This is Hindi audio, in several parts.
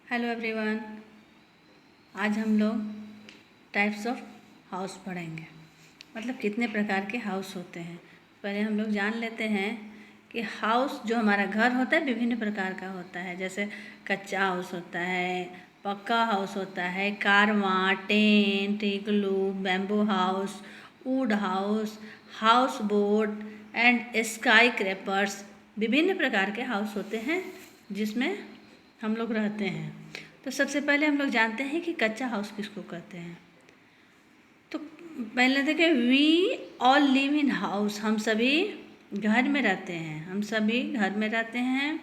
Hello everyone. आज हम लोग टाइप्स ऑफ हाउस पढ़ेंगे, मतलब कितने प्रकार के हाउस होते हैं। पहले हम लोग जान लेते हैं कि हाउस जो हमारा घर होता है विभिन्न प्रकार का होता है। जैसे कच्चा हाउस होता है, पक्का हाउस होता है, caravan, tent, igloo, bamboo house, wood house, house boat and skyscrapers. विभिन्न प्रकार के हाउस होते हैं जिसमें हम लोग रहते हैं। तो सबसे पहले हम लोग जानते हैं कि कच्चा हाउस किसको कहते हैं। तो पहले देखें, we all live in house. हम सभी घर में रहते हैं, हम सभी घर में रहते हैं।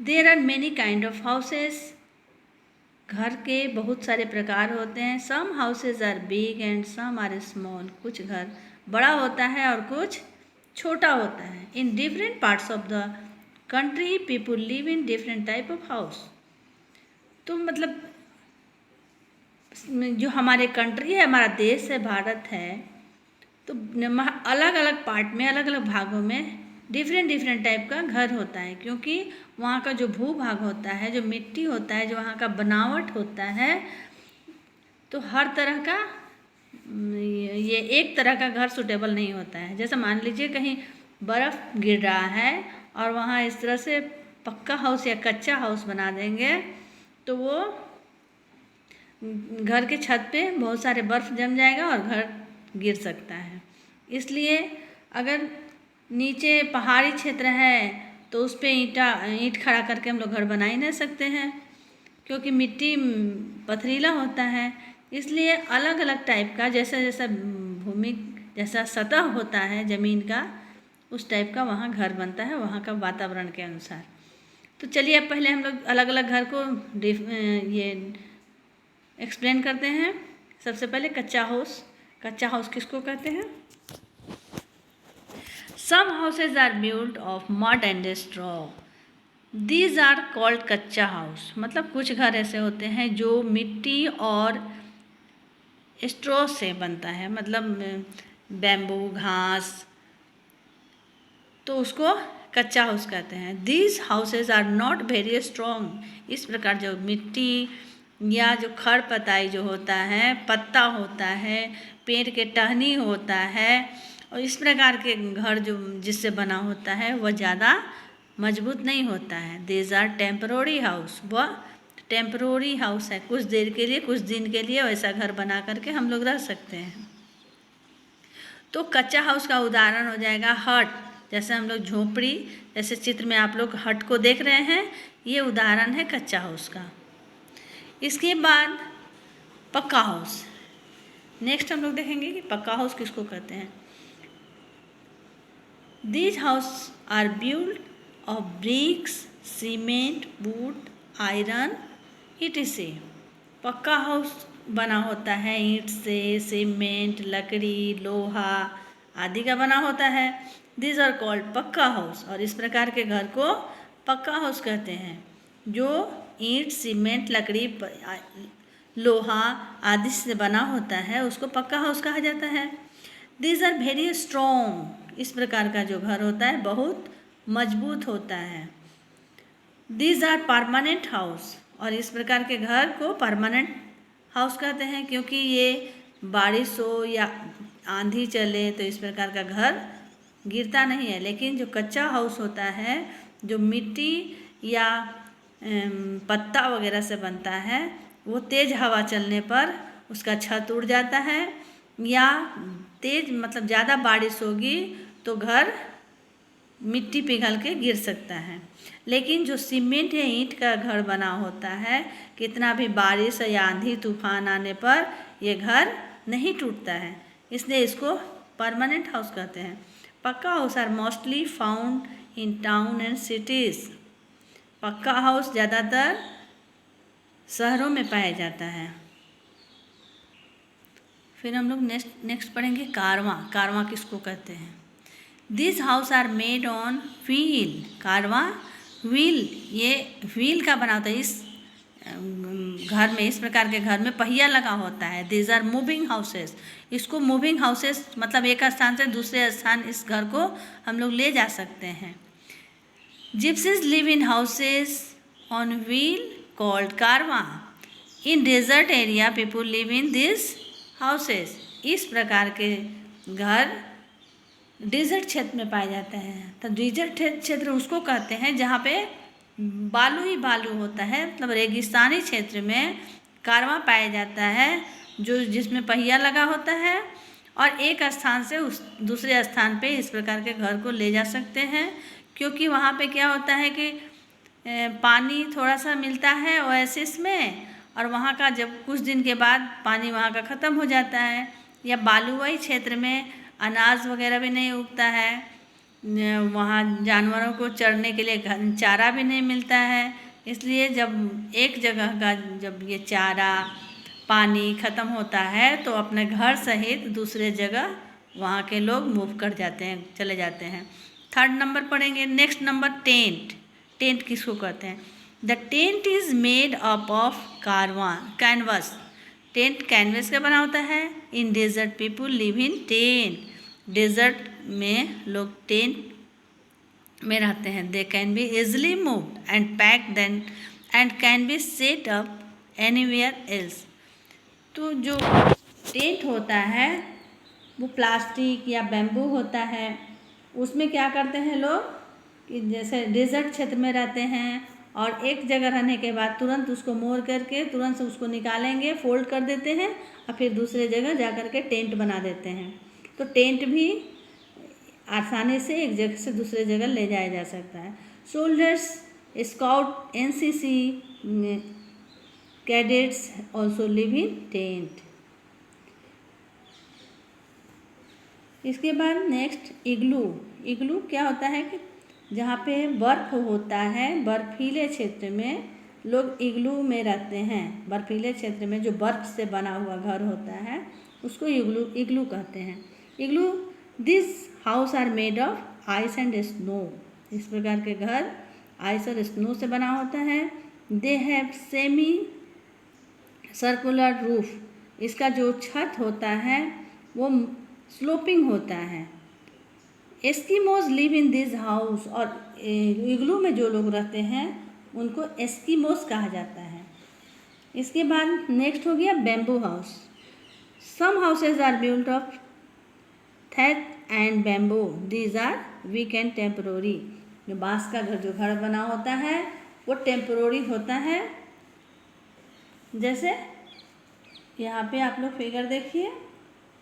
There are many kind of houses. घर के बहुत सारे प्रकार होते हैं। Some houses are big and some are small. कुछ घर बड़ा होता है और कुछ छोटा होता है। In different parts of the country people live in different type of house. तो मतलब जो हमारे कंट्री है, हमारा देश है, भारत है, तो अलग अलग पार्ट में, अलग अलग भागों में डिफरेंट टाइप का घर होता है। क्योंकि वहाँ का जो भूभाग होता है, जो मिट्टी होता है, जो वहाँ का बनावट होता है, तो हर तरह का ये एक तरह का घर सूटेबल नहीं होता है। जैसे मान लीजिए कहीं बर्फ़ गिर रहा है और वहाँ इस तरह से पक्का हाउस या कच्चा हाउस बना देंगे तो वो घर के छत पे बहुत सारे बर्फ़ जम जाएगा और घर गिर सकता है। इसलिए अगर नीचे पहाड़ी क्षेत्र है तो उस पर ईंट खड़ा करके हम लोग घर बना ही नहीं सकते हैं, क्योंकि मिट्टी पथरीला होता है। इसलिए अलग अलग टाइप का, जैसा जैसा भूमि, जैसा सतह होता है ज़मीन का, उस टाइप का वहाँ घर बनता है, वहाँ का वातावरण के अनुसार। तो चलिए अब पहले हम लोग अलग अलग घर को ये एक्सप्लेन करते हैं। सबसे पहले कच्चा हाउस। कच्चा हाउस किसको कहते हैं? Some houses are built of mud and straw. These are called kachcha house. मतलब कुछ घर ऐसे होते हैं जो मिट्टी और स्ट्रॉ से बनता है, मतलब बैम्बू, घास, तो उसको कच्चा हाउस कहते हैं। These houses are not very strong. इस प्रकार जो मिट्टी या जो खरपताई जो होता है, पत्ता होता है, पेड़ के टहनी होता है, और इस प्रकार के घर जो जिससे बना होता है वह ज़्यादा मजबूत नहीं होता है। These are temporary house. वह टेम्पररी हाउस है, कुछ देर के लिए, कुछ दिन के लिए वैसा घर बना करके हम लोग रह सकते हैं। तो कच्चा हाउस का उदाहरण हो जाएगा हट। जैसे हम लोग झोपड़ी, जैसे चित्र में आप लोग हट को देख रहे हैं, ये उदाहरण है कच्चा हाउस का। इसके बाद पक्का हाउस। नेक्स्ट हम लोग देखेंगे कि पक्का हाउस किसको कहते हैं। These house are built of bricks, cement, wood, iron, etc। पक्का हाउस बना होता है ईंट से, सीमेंट, लकड़ी, लोहा आदि का बना होता है। दीज आर कॉल्ड पक्का हाउस। और इस प्रकार के घर को पक्का हाउस कहते हैं। जो ईंट, सीमेंट, लकड़ी, लोहा आदि से बना होता है उसको पक्का हाउस कहा जाता है। These are very strong. इस प्रकार का जो घर होता है बहुत मजबूत होता है। These are permanent house. और इस प्रकार के घर को परमानेंट हाउस कहते हैं, क्योंकि ये बारिश हो या आंधी चले तो इस प्रकार का घर गिरता नहीं है। लेकिन जो कच्चा हाउस होता है, जो मिट्टी या पत्ता वगैरह से बनता है, वो तेज़ हवा चलने पर उसका छत उड़ जाता है, या तेज़ मतलब ज़्यादा बारिश होगी तो घर मिट्टी पिघल के गिर सकता है। लेकिन जो सीमेंट या ईंट का घर बना होता है, कितना भी बारिश या आंधी तूफान आने पर ये घर नहीं टूटता है, इसलिए इसको परमानेंट हाउस कहते हैं। Pucca house are mostly found in town and cities. पक्का हाउस ज़्यादातर शहरों में पाया जाता है। फिर हम लोग नेक्स्ट पढ़ेंगे कारवां। कारवां किसको कहते हैं? This house are made on wheel. Caravan wheel, ये व्हील का बना होता है। इस घर में, इस प्रकार के घर में पहिया लगा होता है। These are moving houses. इसको मूविंग हाउसेस मतलब एक स्थान से दूसरे स्थान इस घर को हम लोग ले जा सकते हैं। Gypsies live in houses on wheel called Karwaan. In desert area people live in these houses. इस प्रकार के घर डेजर्ट क्षेत्र में पाए जाते हैं. तो डेजर्ट क्षेत्र उसको कहते हैं जहाँ पे बालू ही बालू होता है, मतलब रेगिस्तानी क्षेत्र में कारवां पाया जाता है, जो जिसमें पहिया लगा होता है और एक स्थान से उस दूसरे स्थान पे इस प्रकार के घर को ले जा सकते हैं. क्योंकि वहाँ पे क्या होता है कि पानी थोड़ा सा मिलता है ओएसिस में, और वहाँ का जब कुछ दिन के बाद पानी वहाँ का ख़त्म हो जाता है, या बालुवाई क्षेत्र में अनाज वगैरह भी नहीं उगता है, वहाँ जानवरों को चरने के लिए चारा भी नहीं मिलता है. इसलिए जब एक जगह का जब ये चारा पानी ख़त्म होता है तो अपने घर सहित दूसरे जगह वहाँ के लोग मूव कर जाते हैं, चले जाते हैं. थर्ड नंबर पढ़ेंगे. Next number tent. टेंट किसको कहते हैं? The tent is made up of canvas. Tent canvas का बना होता है. In desert people live in tent. Desert में लोग टेंट में रहते हैं. They can be easily moved and packed then and can be set up anywhere else. तो जो टेंट होता है वो प्लास्टिक या बैम्बू होता है. उसमें क्या करते हैं लोग कि जैसे डेजर्ट क्षेत्र में रहते हैं और एक जगह रहने के बाद तुरंत उसको मोड़ करके तुरंत से उसको निकालेंगे, फोल्ड कर देते हैं और फिर दूसरे जगह जा कर के टेंट बना देते हैं. तो टेंट भी आसानी से एक जगह से दूसरे जगह ले जाया जा सकता है. Soldiers, scout, NCC cadets also live in tent. इसके बाद नेक्स्ट इग्लू. इग्लू क्या होता है कि जहाँ पे बर्फ़ होता है, बर्फीले क्षेत्र में लोग इग्लू में रहते हैं. बर्फीले क्षेत्र में जो बर्फ़ से बना हुआ घर होता है उसको इग्लू कहते हैं. Igloo this house are made of ice and snow. इस प्रकार के घर आइस और स्नो से बना होता है. They have semi circular roof. इसका जो छत होता है वो स्लोपिंग होता है. Eskimos live in this house. और इग्लू में जो लोग रहते हैं उनको एस्कीमोज कहा जाता है. इसके बाद नेक्स्ट हो गया bamboo house. Some houses are built of thatch and bamboo. These are weak and temporary. जो बांस का घर जो घर बना होता है वो टेम्परोरी होता है. जैसे यहाँ पे आप लोग फिगर देखिए,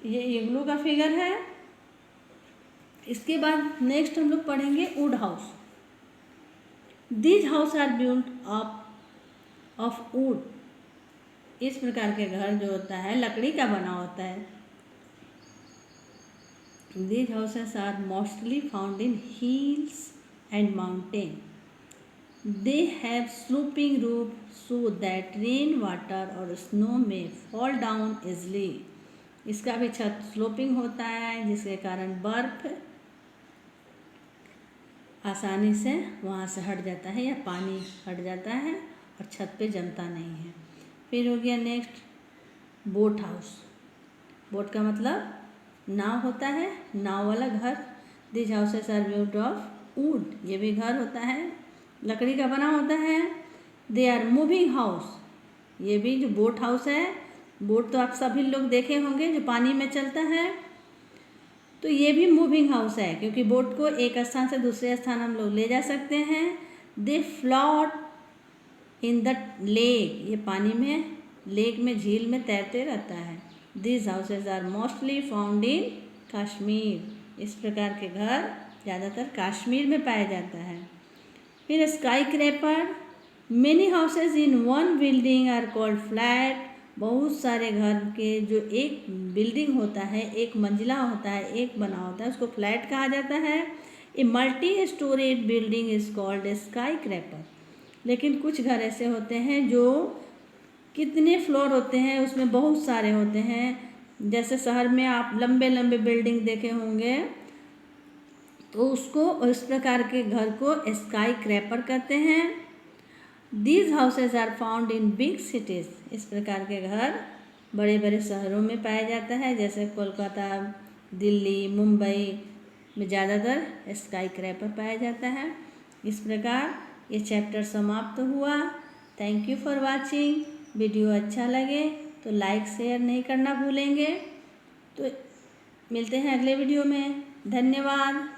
ये इग्लू का फिगर है. इसके बाद नेक्स्ट हम लोग पढ़ेंगे wood house. These house are built of wood. इस प्रकार के घर जो होता है लकड़ी का बना होता है. These houses are mostly found in hills and mountain. They have sloping roof so that rain water और snow may fall down easily. इसका भी छत स्लोपिंग होता है जिसके कारण बर्फ आसानी से वहाँ से हट जाता है या पानी हट जाता है और छत पे जमता नहीं है. फिर हो गया नेक्स्ट बोट हाउस. बोट का मतलब नाव होता है, नाव वाला घर. This houses are built of wood. ये भी घर होता है, लकड़ी का बना होता है. They are moving house. ये भी जो बोट हाउस है, बोट तो आप सभी लोग देखे होंगे जो पानी में चलता है, तो ये भी मूविंग हाउस है क्योंकि बोट को एक स्थान से दूसरे स्थान हम लोग ले जा सकते हैं. दे फ्लोट इन द लेक. ये पानी में, लेक में, झील में तैरते रहता है. This houses are mostly found in Kashmir. इस प्रकार के घर ज़्यादातर कश्मीर में पाया जाता है. फिर skyscraper. Many houses in one building are called flat. बहुत सारे घर के जो एक बिल्डिंग होता है, एक मंजिला होता है, एक बना होता है, उसको फ्लैट कहा जाता है. A multi storeyed building is called a skyscraper. लेकिन कुछ घर ऐसे होते हैं जो कितने फ्लोर होते हैं, उसमें बहुत सारे होते हैं. जैसे शहर में आप लंबे लंबे बिल्डिंग देखे होंगे तो उसको, इस प्रकार के घर को स्काई क्रैपर कहते हैं. These houses are found in big cities. इस प्रकार के घर बड़े बड़े शहरों में पाया जाता है, जैसे कोलकाता, दिल्ली, मुंबई में ज़्यादातर स्काई क्रैपर पाया जाता है. इस प्रकार ये चैप्टर समाप्त हुआ. Thank you for watching. Video अच्छा लगे तो लाइक शेयर नहीं करना भूलेंगे। तो मिलते हैं अगले वीडियो में। धन्यवाद।